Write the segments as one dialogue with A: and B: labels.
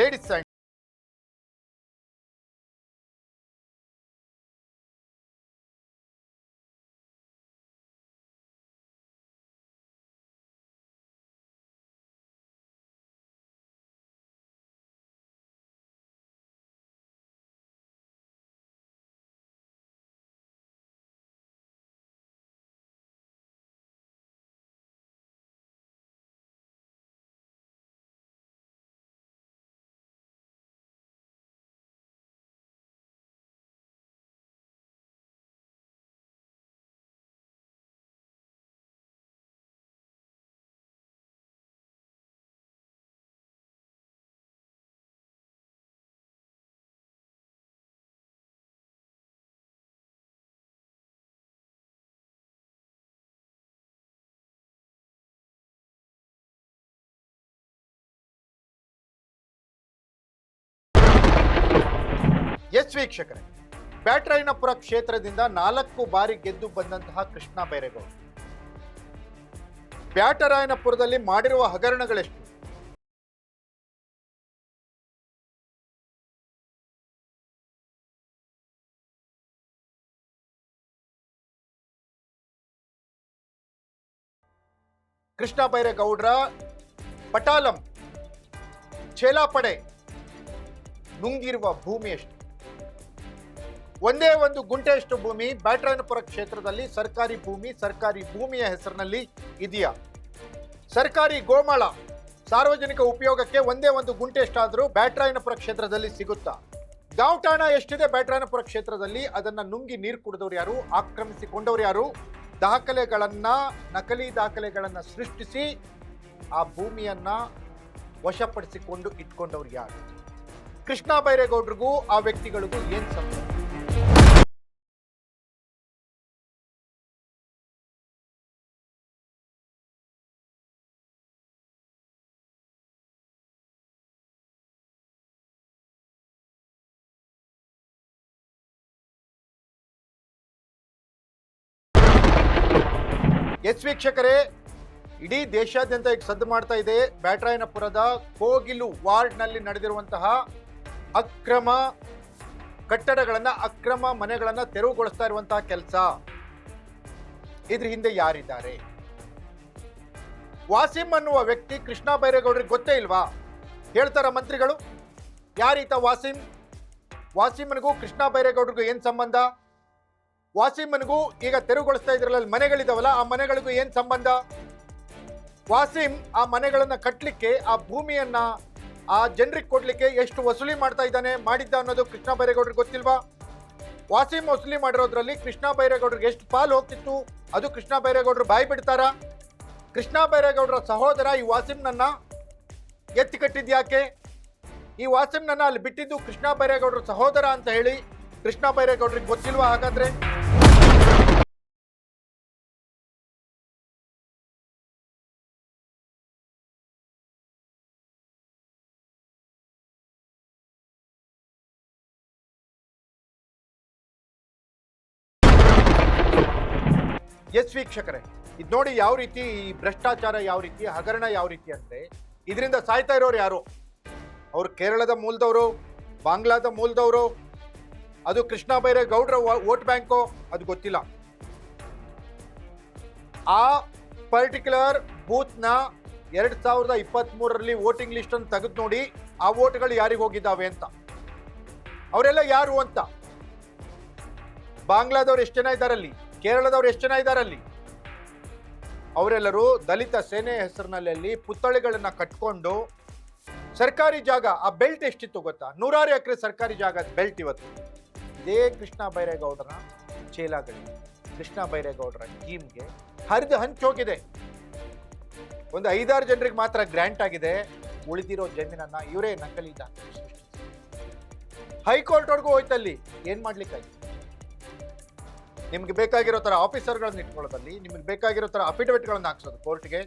A: Ladies and S ವೀಕ್ಷಕರೇ, ಬ್ಯಾಟರಾಯನಪುರ ಕ್ಷೇತ್ರದಿಂದ 4 ಬಾರಿ ಗೆದ್ದು ಬಂದಂತಹ ಕೃಷ್ಣ ಬೈರೇಗೌಡ ಬ್ಯಾಟರಾಯನಪುರದಲ್ಲಿ ಮಾಡಿರುವ ಹಗರಣಗಳೆಷ್ಟು? ಕೃಷ್ಣ ಬೈರೇಗೌಡರ ಪಟಾಲಂ ಛೇಲಾಪಡೆ ನುಂಗಿರುವ ಭೂಮಿ ಎಷ್ಟು? ಒಂದೇ ಒಂದು ಗುಂಟೆಯಷ್ಟು ಭೂಮಿ ಬ್ಯಾಟರಾಯನಪುರ ಕ್ಷೇತ್ರದಲ್ಲಿ ಸರ್ಕಾರಿ ಭೂಮಿಯ ಹೆಸರಿನಲ್ಲಿ ಇದೆಯಾ? ಸರ್ಕಾರಿ ಗೋಮಾಳ ಸಾರ್ವಜನಿಕ ಉಪಯೋಗಕ್ಕೆ ಒಂದೇ ಒಂದು ಗುಂಟೆ ಎಷ್ಟಾದರೂ ಬ್ಯಾಟರಾಯನಪುರ ಕ್ಷೇತ್ರದಲ್ಲಿ ಸಿಗುತ್ತಾ? ಗಾಂವ್ ಠಾಣಾ ಎಷ್ಟಿದೆ ಬ್ಯಾಟರಾಯನಪುರ ಕ್ಷೇತ್ರದಲ್ಲಿ? ಅದನ್ನ ನುಂಗಿ ನೀರು ಕುಡಿದವರು ಯಾರು? ಆಕ್ರಮಿಸಿಕೊಂಡವರು ಯಾರು? ನಕಲಿ ದಾಖಲೆಗಳನ್ನ ಸೃಷ್ಟಿಸಿ ಆ ಭೂಮಿಯನ್ನ ವಶಪಡಿಸಿಕೊಂಡು ಇಟ್ಕೊಂಡವ್ರು ಯಾರು? ಕೃಷ್ಣ ಬೈರೇಗೌಡರಿಗೂ ಆ ವ್ಯಕ್ತಿಗಳಿಗೂ ಏನ್ ಸಂಬಂಧ? ಎಸ್ ವೀಕ್ಷಕರೇ, ಇಡೀ ದೇಶಾದ್ಯಂತ ಈಗ ಸದ್ದು ಮಾಡ್ತಾ ಇದೆ ಬ್ಯಾಟರಾಯನಪುರದ ಕೋಗಿಲು ವಾರ್ಡ್ನಲ್ಲಿ ನಡೆದಿರುವಂತಹ ಅಕ್ರಮ ಕಟ್ಟಡಗಳನ್ನ, ಅಕ್ರಮ ಮನೆಗಳನ್ನ ತೆರವುಗೊಳಿಸ್ತಾ ಇರುವಂತಹ ಕೆಲಸ. ಇದ್ರ ಹಿಂದೆ ಯಾರಿದ್ದಾರೆ? ವಾಸಿಂ ಅನ್ನುವ ವ್ಯಕ್ತಿ ಕೃಷ್ಣ ಬೈರೇಗೌಡರಿಗೆ ಗೊತ್ತೇ ಇಲ್ವಾ? ಹೇಳ್ತಾರ ಮಂತ್ರಿಗಳು. ಯಾರೀತ ವಾಸಿಂ? ವಾಸಿಮನಿಗೂ ಕೃಷ್ಣ ಬೈರೇಗೌಡರಿಗೂ ಏನ್ ಸಂಬಂಧ? ವಾಸಿಮನಿಗೂ ಈಗ ತೆರವುಗೊಳಿಸ್ತಾ ಇದ್ರಲ್ಲ ಮನೆಗಳಿದಾವಲ್ಲ, ಆ ಮನೆಗಳಿಗೂ ಏನ್ ಸಂಬಂಧ? ವಾಸಿಂ ಆ ಮನೆಗಳನ್ನ ಕಟ್ಟಲಿಕ್ಕೆ, ಆ ಭೂಮಿಯನ್ನ ಆ ಜನರಿಗೆ ಕೊಡ್ಲಿಕ್ಕೆ ಎಷ್ಟು ವಸೂಲಿ ಮಾಡಿದ್ದ ಅನ್ನೋದು ಕೃಷ್ಣ ಬೈರೇಗೌಡರಿಗೆ ಗೊತ್ತಿಲ್ವಾ? ವಾಸಿಂ ವಸೂಲಿ ಮಾಡಿರೋದ್ರಲ್ಲಿ ಕೃಷ್ಣ ಬೈರೇಗೌಡರಿಗೆ ಎಷ್ಟು ಪಾಲು ಹೋಗ್ತಿತ್ತು ಅದು ಕೃಷ್ಣ ಬೈರೇಗೌಡರು ಬಾಯಿ ಬಿಡ್ತಾರ? ಕೃಷ್ಣ ಬೈರೇಗೌಡರ ಸಹೋದರ ಈ ವಾಸಿಂನನ್ನ ಎತ್ತಿ ಕಟ್ಟಿದ್ಯಾಕೆ? ಈ ವಾಸಿಂನನ್ನ ಅಲ್ಲಿ ಬಿಟ್ಟಿದ್ದು ಕೃಷ್ಣ ಬೈರೇಗೌಡರ ಸಹೋದರ ಅಂತ ಹೇಳಿ ಕೃಷ್ಣ ಬೈರೇಗೌಡರಿಗೆ ಗೊತ್ತಿಲ್ವಾ ಹಾಗಾದ್ರೆ? ಎಸ್ ವೀಕ್ಷಕರೇ, ಇದು ನೋಡಿ ಯಾವ ರೀತಿ ಈ ಭ್ರಷ್ಟಾಚಾರ, ಯಾವ ರೀತಿ ಹಗರಣ, ಯಾವ ರೀತಿ ಅಂದ್ರೆ ಇದರಿಂದ ಸಾಯ್ತಾ ಇರೋರು ಯಾರು? ಅವ್ರು ಕೇರಳದ ಮೂಲದವರು, ಬಾಂಗ್ಲಾದ ಮೂಲದವರು, ಅದು ಕೃಷ್ಣ ಬೈರೇಗೌಡರ ವೋಟ್ ಬ್ಯಾಂಕು ಅದು ಗೊತ್ತಿಲ್ಲ. ಆ ಪರ್ಟಿಕ್ಯುಲರ್ ಬೂತ್ನ 2023ರಲ್ಲಿ ವೋಟಿಂಗ್ ಲಿಸ್ಟ್ ಅನ್ನು ತೆಗೆದು ನೋಡಿ, ಆ ವೋಟ್ಗಳು ಯಾರಿಗೆ ಹೋಗಿದ್ದಾವೆ ಅಂತ. ಅವರೆಲ್ಲ ಯಾರು ಅಂತ? ಬಾಂಗ್ಲಾದವ್ರು ಎಷ್ಟು ಜನ ಇದ್ದಾರಲ್ಲಿ? ಕೇರಳದವ್ರು ಎಷ್ಟು ಜನ ಇದ್ದಾರಲ್ಲಿ? ಅವರೆಲ್ಲರೂ ದಲಿತ ಸೇನೆ ಹೆಸರಿನಲ್ಲಿ ಪುತ್ಥಳಿಗಳನ್ನ ಕಟ್ಕೊಂಡು ಸರ್ಕಾರಿ ಜಾಗ, ಆ ಬೆಲ್ಟ್ ಎಷ್ಟಿತ್ತು ಗೊತ್ತಾ? 100 ಎಕರೆ ಸರ್ಕಾರಿ ಜಾಗ ಬೆಲ್ಟ್ ಇವತ್ತು ಇದೇ ಕೃಷ್ಣ ಬೈರೇಗೌಡರ ಚೇಲಾಗಳಿಗೆ, ಕೃಷ್ಣ ಬೈರೇಗೌಡರ ಟೀಮ್ಗೆ ಹರಿದು ಹಂಚೋಗಿದೆ. ಒಂದು 5-6 ಜನರಿಗೆ ಮಾತ್ರ ಗ್ರಾಂಟ್ ಆಗಿದೆ. ಉಳಿದಿರೋ ಜಮೀನನ್ನ ಇವರೇ ನಕಲಿ ದಾಖಲೆ ಸೃಷ್ಟಿಸಿ ಹೈಕೋರ್ಟ್ವರೆಗೂ ಹೋಯ್ತಲ್ಲಿ. ಏನ್ ಮಾಡ್ಲಿಕ್ಕಾಗಿ? ನಿಮ್ಗೆ ಬೇಕಾಗಿರೋ ತರ ಆಫೀಸರ್ಗಳನ್ನ ಇಟ್ಕೊಳ್ಳೋದಲ್ಲಿ, ನಿಮ್ಗೆ ಬೇಕಾಗಿರೋ ತರ ಅಫಿಡವಿಟ್ಗಳನ್ನ ಹಾಕ್ಸೋದು ಕೋರ್ಟ್ಗೆ,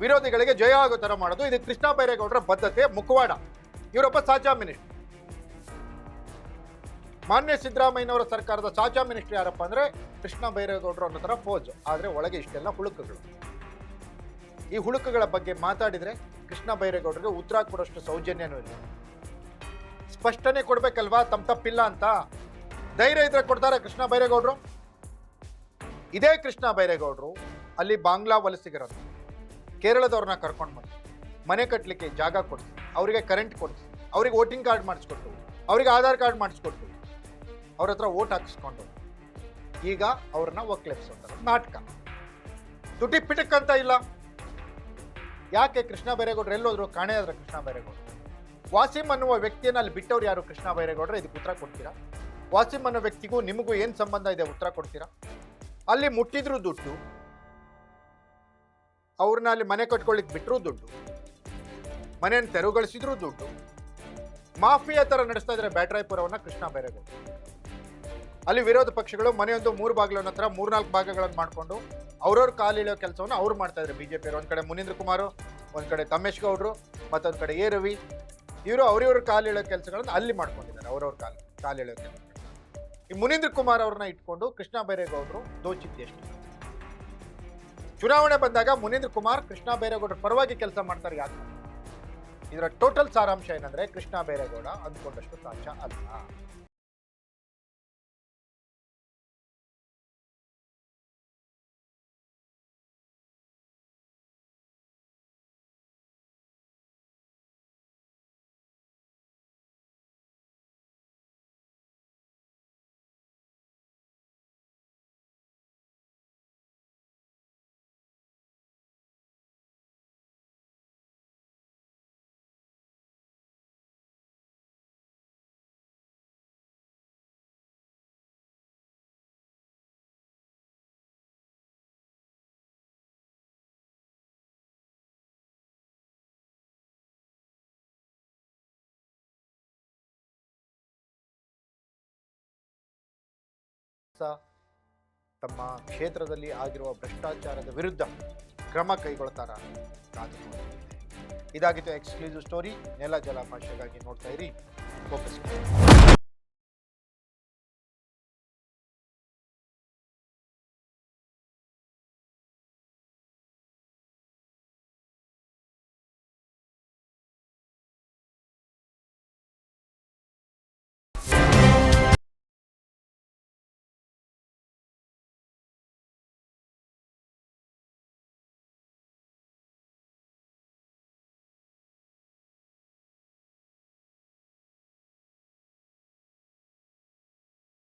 A: ವಿರೋಧಿಗಳಿಗೆ ಜಯ ಆಗೋ ತರ ಮಾಡೋದು. ಇದು ಕೃಷ್ಣ ಬೈರೇಗೌಡರ ಬದ್ಧತೆ, ಮುಖವಾಡ. ಇವರೊಬ್ಬ ಸಾಚಾ ಮಿನಿಸ್ಟರ್. ಮಾನ್ಯ ಸಿದ್ದರಾಮಯ್ಯನವರ ಸರ್ಕಾರದ ಸಾಚಾ ಮಿನಿಸ್ಟರ್ ಯಾರಪ್ಪ ಅಂದ್ರೆ ಕೃಷ್ಣ ಬೈರೇಗೌಡರು ಅನ್ನೋ ತರ ಫೋಜ್. ಆದ್ರೆ ಒಳಗೆ ಇಷ್ಟೆಲ್ಲ ಹುಳುಕುಗಳು. ಈ ಹುಳುಕುಗಳ ಬಗ್ಗೆ ಮಾತಾಡಿದರೆ ಕೃಷ್ಣ ಬೈರೇಗೌಡರಿಗೆ ಉತ್ತರ ಕೊಡೋಷ್ಟು ಸೌಜನ್ಯನೂ ಇಲ್ಲ. ಸ್ಪಷ್ಟನೆ ಕೊಡ್ಬೇಕಲ್ವಾ, ತಪ್ಪಿಲ್ಲ ಅಂತ. ಧೈರ್ಯ ಇದ್ರೆ ಕೊಡ್ತಾರೆ ಕೃಷ್ಣ ಬೈರೇಗೌಡರು. ಇದೇ ಕೃಷ್ಣ ಬೈರೇಗೌಡರು ಅಲ್ಲಿ ಬಾಂಗ್ಲಾ ವಲಸಿಗರನ್ನು ಕೇರಳದವ್ರನ್ನ ಕರ್ಕೊಂಡು ಬಂದು ಮನೆ ಕಟ್ಟಲಿಕ್ಕೆ ಜಾಗ ಕೊಡಿಸಿ, ಅವರಿಗೆ ಕರೆಂಟ್ ಕೊಡಿಸಿ, ಅವ್ರಿಗೆ ವೋಟಿಂಗ್ ಕಾರ್ಡ್ ಮಾಡಿಸ್ಕೊಟ್ಟು, ಅವ್ರಿಗೆ ಆಧಾರ್ ಕಾರ್ಡ್ ಮಾಡಿಸ್ಕೊಟ್ಟು, ಅವ್ರ ಹತ್ರ ವೋಟ್ ಹಾಕಿಸ್ಕೊಂಡು ಈಗ ಅವ್ರನ್ನ ಒಕ್ಲೆಪ್ಸೋತಾರೆ. ನಾಟಕ. ತುಟಿ ಪಿಟಕ್ ಅಂತ ಇಲ್ಲ. ಯಾಕೆ ಕೃಷ್ಣ ಬೈರೇಗೌಡರು ಎಲ್ಲೋದ್ರು? ಕಾಣೆ ಆದ್ರೆ ಕೃಷ್ಣ ಬೈರೇಗೌಡರು. ವಾಸಿಂ ಅನ್ನುವ ವ್ಯಕ್ತಿಯನ್ನು ಅಲ್ಲಿ ಬಿಟ್ಟವ್ರು ಯಾರು? ಕೃಷ್ಣ ಬೈರೇಗೌಡರು. ಇದಕ್ಕೆ ಉತ್ತರ ಕೊಡ್ತೀರಾ? ವಾಸಿಂ ಅನ್ನೋ ವ್ಯಕ್ತಿಗೂ ನಿಮಗೂ ಏನು ಸಂಬಂಧ ಇದೆ? ಉತ್ತರ ಕೊಡ್ತೀರಾ? ಅಲ್ಲಿ ಮುಟ್ಟಿದ್ರು ದುಡ್ಡು, ಅವ್ರನ್ನ ಅಲ್ಲಿ ಮನೆ ಕಟ್ಕೊಳ್ಳಿಕ್ ಬಿಟ್ಟರು ದುಡ್ಡು, ಮನೆಯನ್ನು ತೆರವುಗೊಳಿಸಿದ್ರು ದುಡ್ಡು, ಮಾಫಿಯಾ ತರ ನಡೆಸ್ತಾ ಇದ್ದಾರೆ ಬ್ಯಾಟ್ರಾಯಪುರವನ್ನ ಕೃಷ್ಣ ಬೈರೇಗೌಡರು. ಅಲ್ಲಿ ವಿರೋಧ ಪಕ್ಷಗಳು ಮನೆಯೊಂದು 3 ಬಾಗಿಲನ್ನ ಹತ್ರ 3-4 ಭಾಗಗಳನ್ನು ಮಾಡಿಕೊಂಡು ಅವ್ರವ್ರ ಕಾಲಿಳೋ ಕೆಲಸವನ್ನು ಅವ್ರು ಮಾಡ್ತಾ ಇದ್ದಾರೆ. ಬಿಜೆಪಿ ಒಂದ್ ಕಡೆ ಮುನೀಂದ್ರ ಕುಮಾರ್, ಒಂದ್ ಕಡೆ ತಮ್ಮೇಶ್ ಗೌಡ್ರು, ಮತ್ತೊಂದ್ ಕಡೆ ಎ ರವಿ. ಇವರು ಅವ್ರವ್ರ ಕಾಲಿಳೋ ಕೆಲಸಗಳನ್ನು ಅಲ್ಲಿ ಮಾಡ್ಕೊಂಡಿದ್ದಾರೆ, ಅವ್ರವ್ರ ಕಾಲಿಳೋ ಕೆಲಸ. ಈ ಮುನೀಂದ್ರ ಕುಮಾರ್ ಅವ್ರನ್ನ ಇಟ್ಕೊಂಡು ಕೃಷ್ಣ ಬೈರೇಗೌಡರು ದೋಚಿದ್ದೆಷ್ಟು? ಚುನಾವಣೆ ಬಂದಾಗ ಮುನೀಂದ್ರ ಕುಮಾರ್ ಕೃಷ್ಣ ಬೈರೇಗೌಡರ ಪರವಾಗಿ ಕೆಲಸ ಮಾಡ್ತಾರೆ. ಯಾಕೆ? ಇದರ ಟೋಟಲ್ ಸಾರಾಂಶ ಏನಂದ್ರೆ ಕೃಷ್ಣ ಬೈರೇಗೌಡ ಅಂದ್ಕೊಂಡಷ್ಟು ಸಾಧ್ಯ ಅಲ್ಲ. ತಮ್ಮ ಕ್ಷೇತ್ರದಲ್ಲಿ ಆಗಿರುವ ಭ್ರಷ್ಟಾಚಾರದ ವಿರುದ್ಧ ಕ್ರಮ ಕೈಗೊಳ್ತಾರ? ಇದಾಗಿತ್ತು ಎಕ್ಸ್ಕ್ಲೂಸಿವ್ ಸ್ಟೋರಿ. ನೆಲ ಜಲ ಭಾಷೆಗಾಗಿ ನೋಡ್ತಾ ಇರಿ ಫೋಕಸ್.